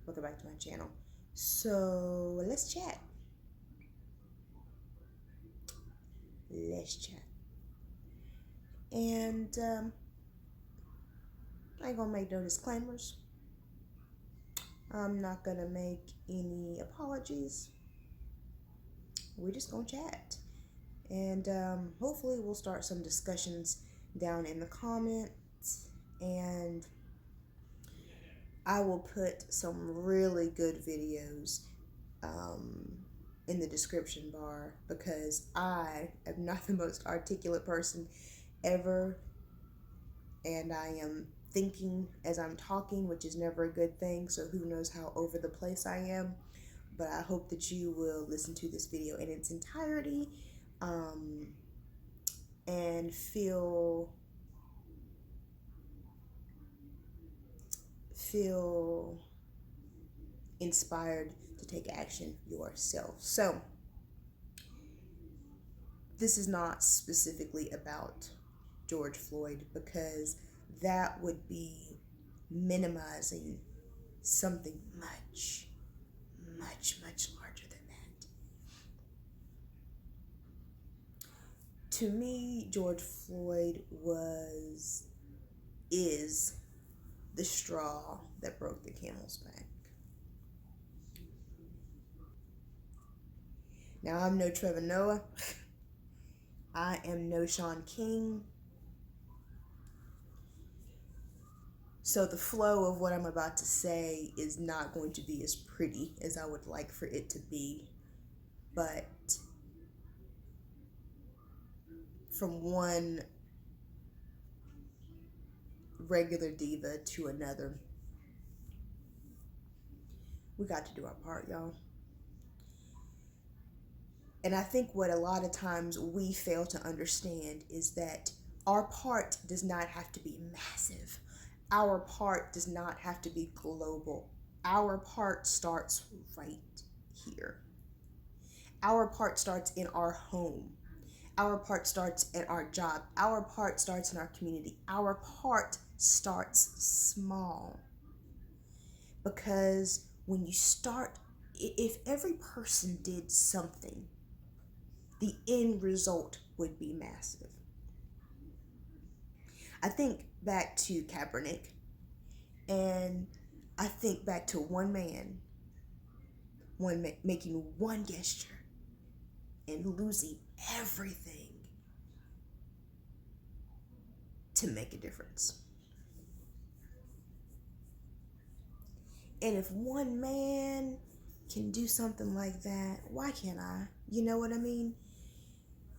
welcome back to my channel. So let's chat. And I ain't gonna make no disclaimers. I'm not gonna make any apologies. We're just gonna chat. And hopefully we'll start some discussions down in the comments, and I will put some really good videos in the description bar, because I am not the most articulate person ever, and I am thinking as I'm talking, which is never a good thing, so who knows how over the place I am. But I hope that you will listen to this video in its entirety and feel inspired to take action yourself. So this is not specifically about George Floyd, because that would be minimizing something much larger than that. To me, George Floyd is the straw that broke the camel's back. Now, I'm no Trevor Noah. I am no Sean King. So the flow of what I'm about to say is not going to be as pretty as I would like for it to be. But from one regular diva to another, we got to do our part, y'all. And I think what a lot of times we fail to understand is that our part does not have to be massive. Our part does not have to be global. Our part starts right here. Our part starts in our home. Our part starts at our job. Our part starts in our community. Our part starts small. Because when you start, if every person did something, the end result would be massive. I think back to Kaepernick, and I think back to one man making one gesture and losing everything to make a difference. And if one man can do something like that, why can't I? You know what I mean?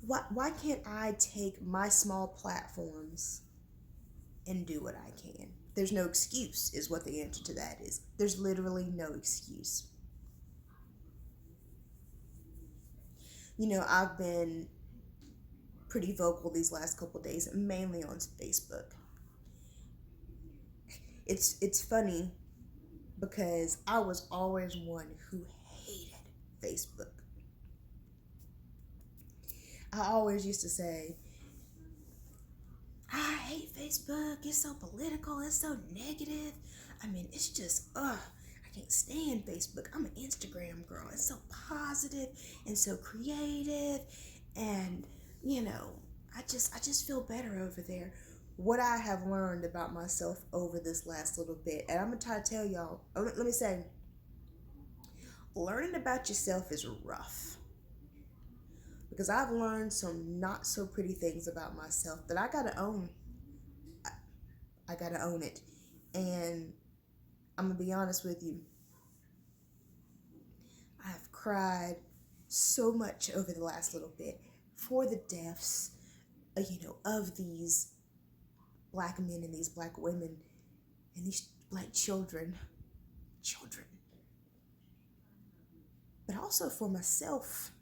Why can't I take my small platforms and do what I can? There's no excuse, is what the answer to that is. There's literally no excuse. You know, I've been pretty vocal these last couple days, mainly on Facebook. It's funny because I was always one who hated Facebook. I always used to say, I hate Facebook, it's so political, it's so negative. I mean, it's just, I can't stand Facebook. I'm an Instagram girl. It's so positive and so creative, and you know, I just feel better over there. What I have learned about myself over this last little bit, and I'm gonna try to tell y'all, let me say, learning about yourself is rough. Because I've learned some not so pretty things about myself that I gotta own. I gotta own it. And I'm gonna be honest with you. I've cried so much over the last little bit for the deaths, of these black men and these black women and these black children. But also for myself.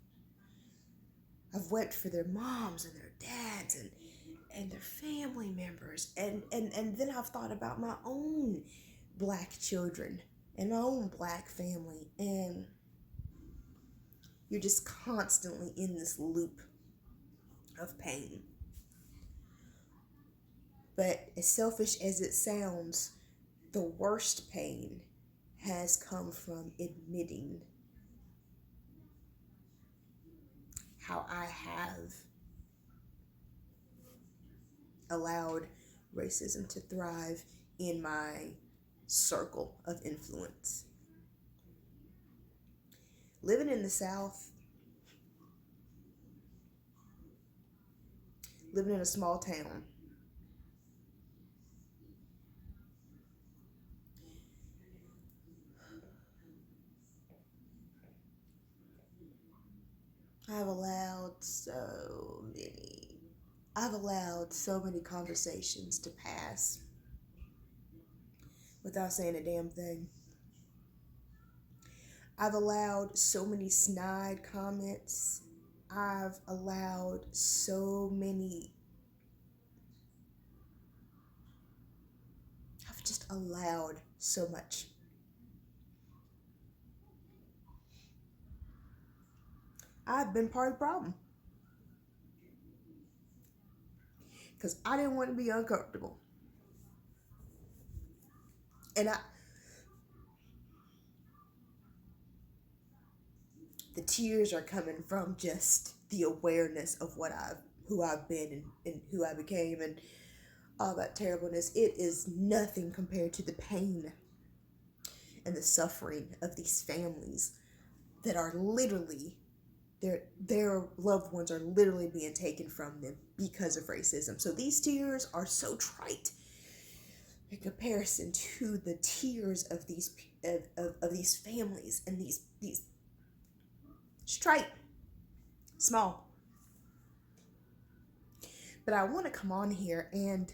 I've wept for their moms and their dads and their family members. And then I've thought about my own black children and my own black family. And you're just constantly in this loop of pain. But as selfish as it sounds, the worst pain has come from admitting how I have allowed racism to thrive in my circle of influence. Living in the South, living in a small town, I've allowed so many I've allowed so many conversations to pass without saying a damn thing. I've allowed so many snide comments. I've allowed so many. I've just allowed so much. I've been part of the problem because I didn't want to be uncomfortable. And the tears are coming from just the awareness of who I've been and who I became and all that terribleness. It is nothing compared to the pain and the suffering of these families that are literally their loved ones are literally being taken from them because of racism. So these tears are so trite in comparison to the tears of these families and these trite, small. But I want to come on here and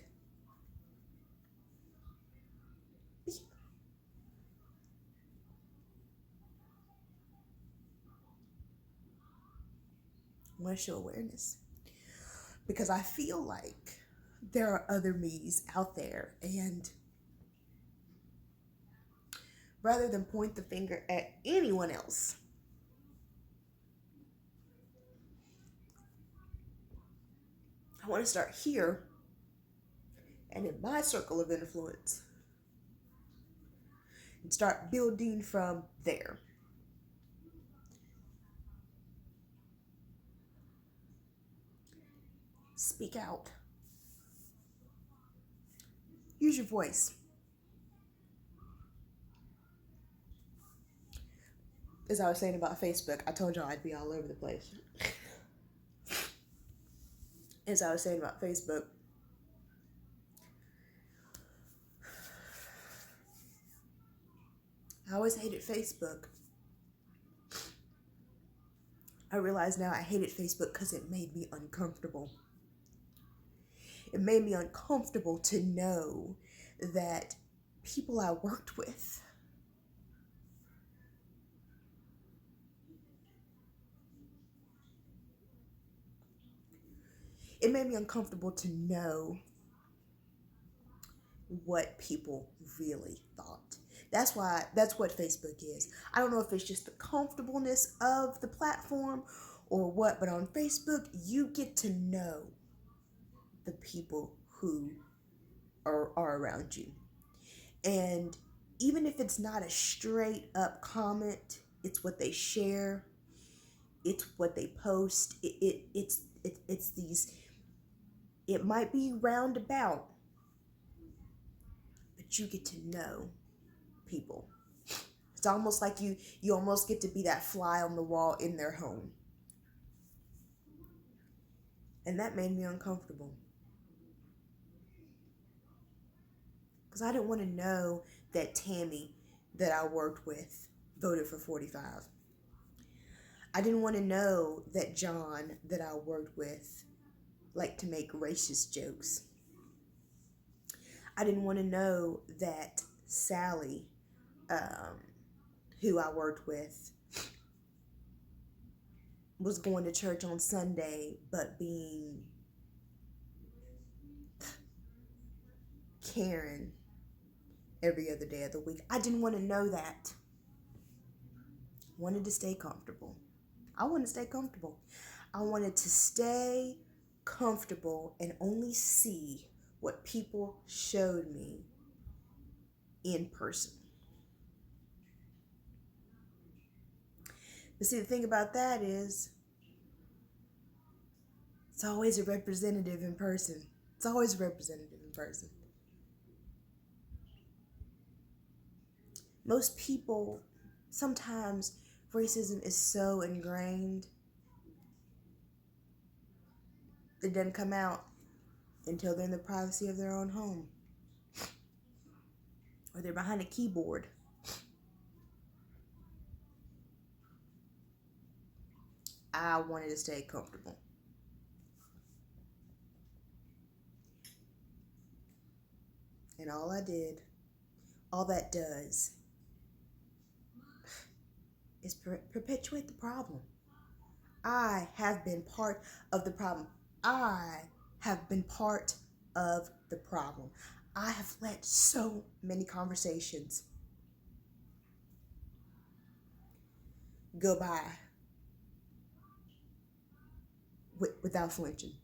want to show awareness because I feel like there are other me's out there, and rather than point the finger at anyone else, I want to start here and in my circle of influence and start building from there. Speak out. Use your voice. As I was saying about Facebook, I told y'all I'd be all over the place. As I was saying about Facebook, I always hated Facebook. I realize now I hated Facebook because it made me uncomfortable. It made me uncomfortable to know that people I worked with it made me uncomfortable to know what people really thought. That's what Facebook is. I don't know if it's just the comfortableness of the platform or what, but on Facebook you get to know the people who are around you. And even if it's not a straight up comment, it's what they share, it's what they post. It's these. It might be roundabout, but you get to know people. It's almost like you almost get to be that fly on the wall in their home, and that made me uncomfortable because I didn't want to know that Tammy that I worked with voted for 45. I didn't want to know that John that I worked with liked to make racist jokes. I didn't want to know that Sally, who I worked with, was going to church on Sunday but being Karen every other day of the week. I didn't want to know that. I wanted to stay comfortable. I wanted to stay comfortable. I wanted to stay comfortable and only see what people showed me in person. But see, the thing about that is, it's always a representative in person. It's always a representative in person. Most people, sometimes racism is so ingrained, it doesn't come out until they're in the privacy of their own home, or they're behind a keyboard. I wanted to stay comfortable. And all that does is perpetuate the problem. I have been part of the problem. I have been part of the problem. I have let so many conversations go by without flinching.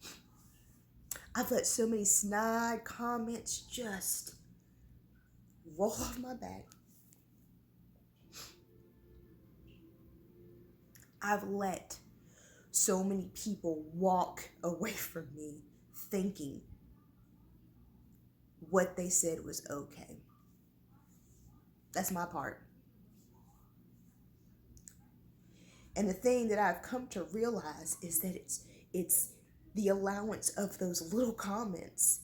I've let so many snide comments just roll off my back. I've let so many people walk away from me thinking what they said was okay. That's my part. And the thing that I've come to realize is that it's the allowance of those little comments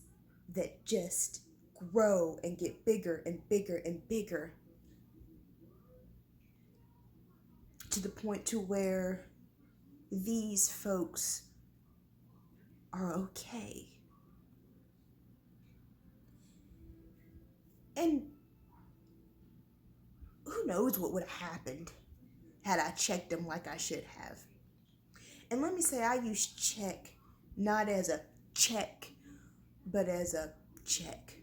that just grow and get bigger and bigger and bigger, to the point to where these folks are okay. And who knows what would have happened had I checked them like I should have. And let me say, I use check not as a check, but as a check.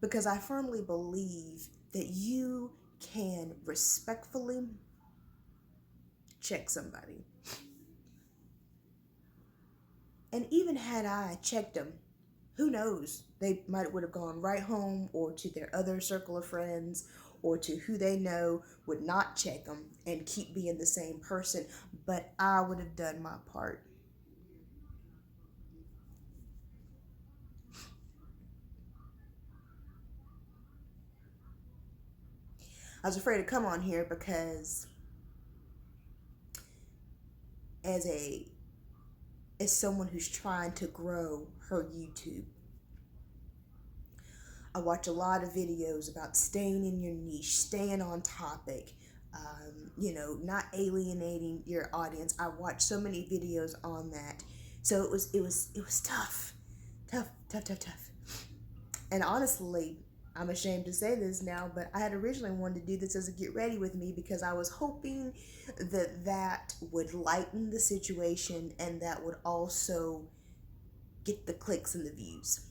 Because I firmly believe that you can respectfully check somebody. And even had I checked them, who knows? They would have gone right home, or to their other circle of friends, or to who they know would not check them and keep being the same person. But I would have done my part. I was afraid to come on here because as someone who's trying to grow her YouTube, I watch a lot of videos about staying in your niche, staying on topic, not alienating your audience. I watched so many videos on that. So it was tough. And honestly, I'm ashamed to say this now, but I had originally wanted to do this as a get ready with me because I was hoping that would lighten the situation and that would also get the clicks and the views.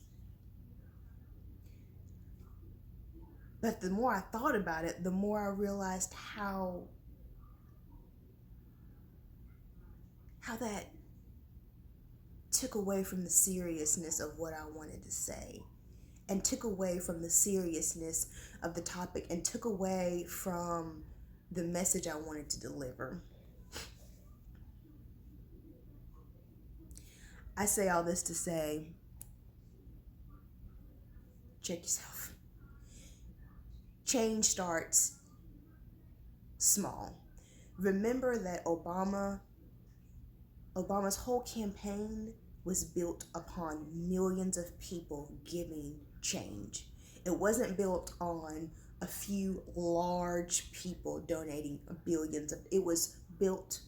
But the more I thought about it, the more I realized how that took away from the seriousness of what I wanted to say, and took away from the seriousness of the topic, and took away from the message I wanted to deliver. I say all this to say, check yourself. Change starts small. Remember that Obama's whole campaign was built upon millions of people giving change. It wasn't built on a few large people donating billions. It was built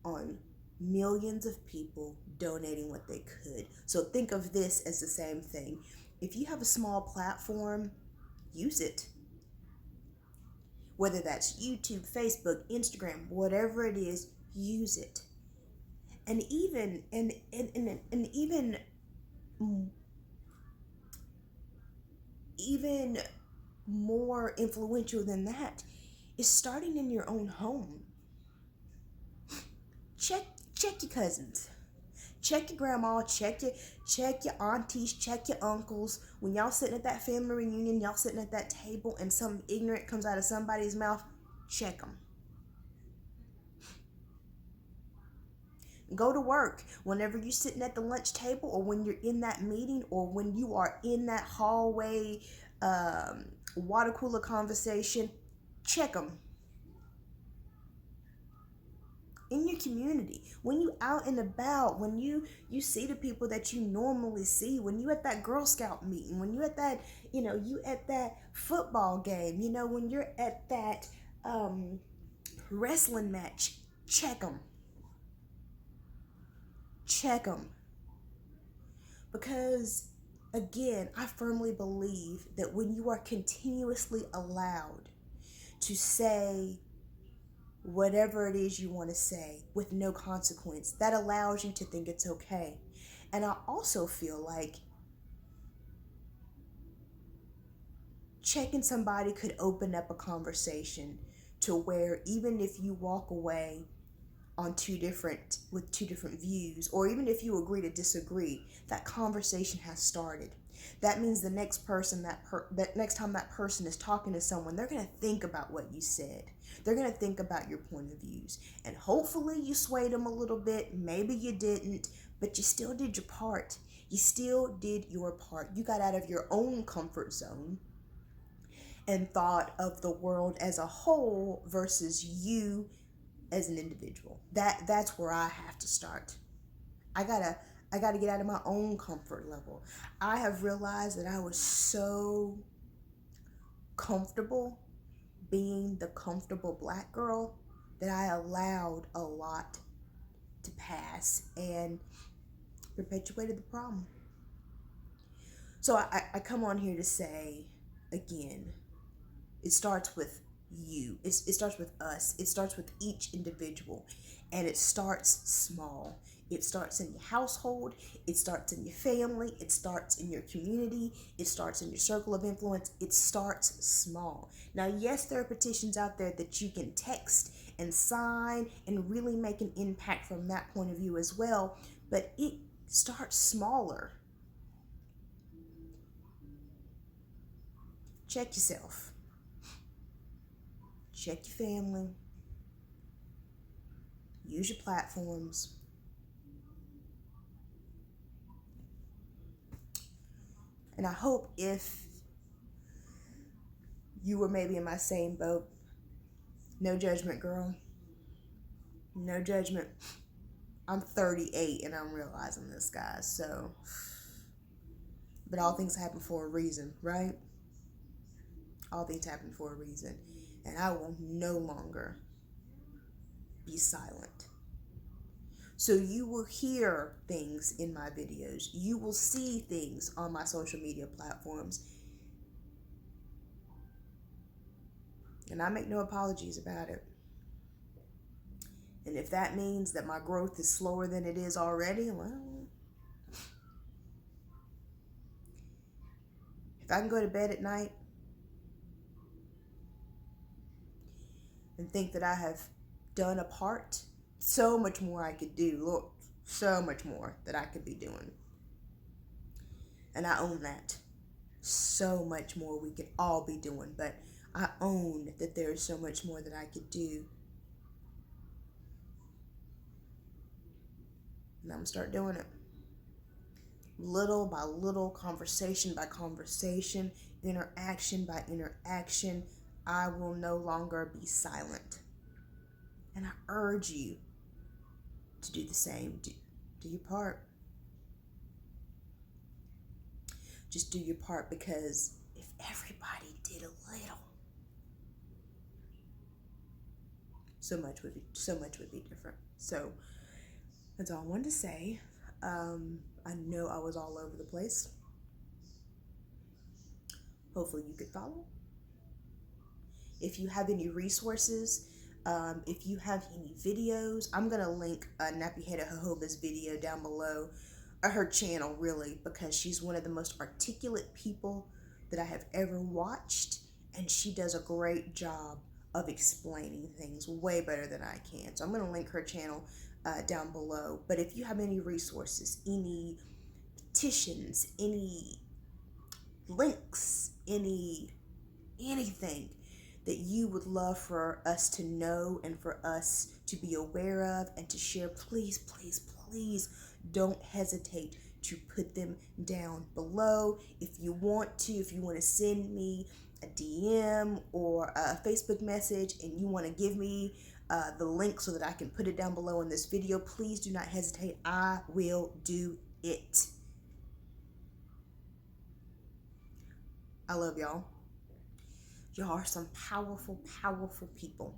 on millions of people donating what they could. So think of this as the same thing. If you have a small platform, use it. Whether that's YouTube, Facebook, Instagram, whatever it is, use it. And even even more influential than that is starting in your own home. Check your cousins. Check your grandma, check your aunties, check your uncles. When y'all sitting at that family reunion, y'all sitting at that table and something ignorant comes out of somebody's mouth, check them. Go to work. Whenever you're sitting at the lunch table, or when you're in that meeting, or when you are in that hallway water cooler conversation, check them. In your community, when you out and about, when you see the people that you normally see, when you at that Girl Scout meeting, when you at that, you at that football game, when you're at that wrestling match, check them. Check them. Because again, I firmly believe that when you are continuously allowed to say whatever it is you want to say with no consequence, that allows you to think it's okay. And I also feel like checking somebody could open up a conversation to where even if you walk away with two different views, or even if you agree to disagree, that conversation has started. That means the next person that next time that person is talking to someone, they're going to think about what you said. They're going to think about your point of views, and hopefully you swayed them a little bit. Maybe you didn't, but you still did your part. You still did your part. You got out of your own comfort zone and thought of the world as a whole versus you as an individual. That's where I have to start. I gotta get out of my own comfort level. I have realized that I was so comfortable being the comfortable Black girl that I allowed a lot to pass and perpetuated the problem. So I come on here to say, again, it starts with you. It starts with us. It starts with each individual. And it starts small. It starts in your household. It starts in your family. It starts in your community. It starts in your circle of influence. It starts small. Now, yes, there are petitions out there that you can text and sign and really make an impact from that point of view as well. But it starts smaller. Check yourself. Check your family. Use your platforms. And I hope if you were maybe in my same boat, no judgment, girl. No judgment. I'm 38 and I'm realizing this, guys. So, but all things happen for a reason, right? All things happen for a reason. And I will no longer be silent. So you will hear things in my videos. You will see things on my social media platforms. And I make no apologies about it. And if that means that my growth is slower than it is already, well, if I can go to bed at night and think that I have done a part, so much more I could do. Look, so much more that I could be doing. And I own that. So much more we could all be doing, but I own that there is so much more that I could do. And I'm gonna start doing it. Little by little, conversation by conversation, interaction by interaction, I will no longer be silent. And I urge you to do the same. Do your part. Just do your part, because if everybody did a little, so much would be different. So that's all I wanted to say. I know I was all over the place. Hopefully you could follow. If you have any resources, if you have any videos, I'm going to link Nappyhead Jojoba's video down below, her channel really, because she's one of the most articulate people that I have ever watched, and she does a great job of explaining things way better than I can. So I'm going to link her channel down below. But if you have any resources, any petitions, any links, anything that you would love for us to know and for us to be aware of and to share, please, please, please don't hesitate to put them down below. If you want to send me a DM or a Facebook message and you want to give me the link so that I can put it down below in this video, please do not hesitate. I will do it. I love y'all. Y'all are some powerful, powerful people.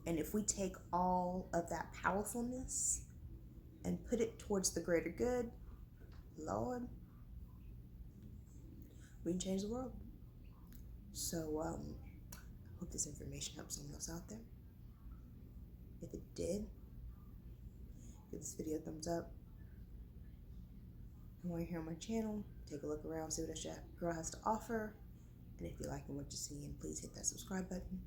And if we take all of that powerfulness and put it towards the greater good, Lord, we can change the world. So, I hope this information helps someone else out there. If it did, give this video a thumbs up. And while you're here on my channel, take a look around, see what this girl has to offer. And if you're liking what you're seeing, please hit that subscribe button.